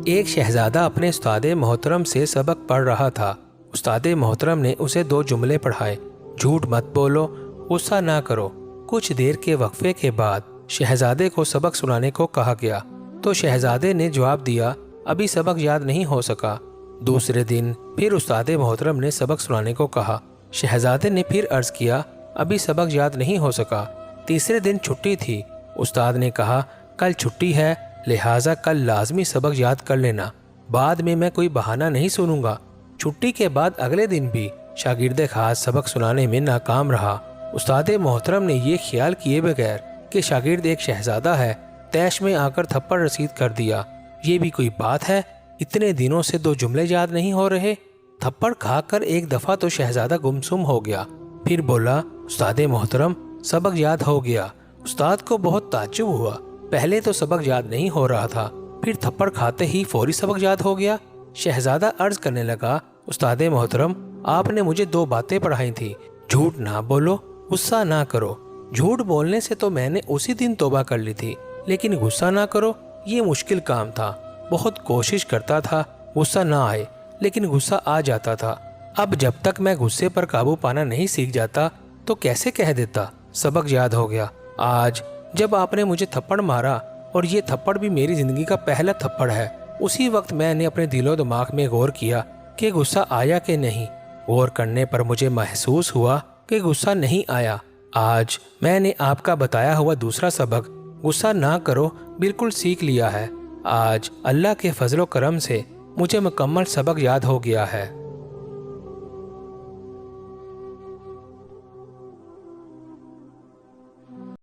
ایک شہزادہ اپنے استاد محترم سے سبق پڑھ رہا تھا۔ استاد محترم نے اسے 2 جملے پڑھائے: جھوٹ مت بولو، غصہ نہ کرو۔ کچھ دیر کے وقفے کے بعد شہزادے کو سبق سنانے کو کہا گیا تو شہزادے نے جواب دیا، ابھی سبق یاد نہیں ہو سکا۔ دوسرے دن پھر استاد محترم نے سبق سنانے کو کہا۔ شہزادے نے پھر عرض کیا، ابھی سبق یاد نہیں ہو سکا۔ تیسرے دن چھٹی تھی۔ استاد نے کہا، کل چھٹی ہے، لہٰذا کل لازمی سبق یاد کر لینا، بعد میں کوئی بہانہ نہیں سنوں گا۔ چھٹی کے بعد اگلے دن بھی شاگرد خاص سبق سنانے میں ناکام رہا۔ استاد محترم نے یہ خیال کیے بغیر کہ شاگرد ایک شہزادہ ہے، طیش میں آ کر تھپڑ رسید کر دیا۔ یہ بھی کوئی بات ہے، اتنے دنوں سے 2 جملے یاد نہیں ہو رہے۔ تھپڑ کھا کر ایک دفعہ تو شہزادہ گمسم ہو گیا، پھر بولا، استاد محترم سبق یاد ہو گیا۔ استاد کو بہت تعجب ہوا، پہلے تو سبق یاد نہیں ہو رہا تھا، پھر تھپڑ کھاتے ہی فوری سبق یاد ہو گیا۔ شہزادہ عرض کرنے لگا، استاد محترم آپ نے مجھے 2 باتیں پڑھائی تھی: جھوٹ نہ بولو، غصہ نہ کرو۔ جھوٹ بولنے سے تو میں نے اسی دن توبہ کر لی تھی، لیکن غصہ نہ کرو یہ مشکل کام تھا۔ بہت کوشش کرتا تھا غصہ نہ آئے، لیکن غصہ آ جاتا تھا۔ اب جب تک میں غصے پر قابو پانا نہیں سیکھ جاتا تو کیسے کہہ دیتا سبق یاد ہو گیا۔ آج جب آپ نے مجھے تھپڑ مارا، اور یہ تھپڑ بھی میری زندگی کا پہلا تھپڑ ہے، اسی وقت میں نے اپنے دل و دماغ میں غور کیا کہ غصہ آیا کہ نہیں۔ غور کرنے پر مجھے محسوس ہوا کہ غصہ نہیں آیا۔ آج میں نے آپ کا بتایا ہوا دوسرا سبق، غصہ نہ کرو، بالکل سیکھ لیا ہے۔ آج اللہ کے فضل و کرم سے مجھے مکمل سبق یاد ہو گیا ہے۔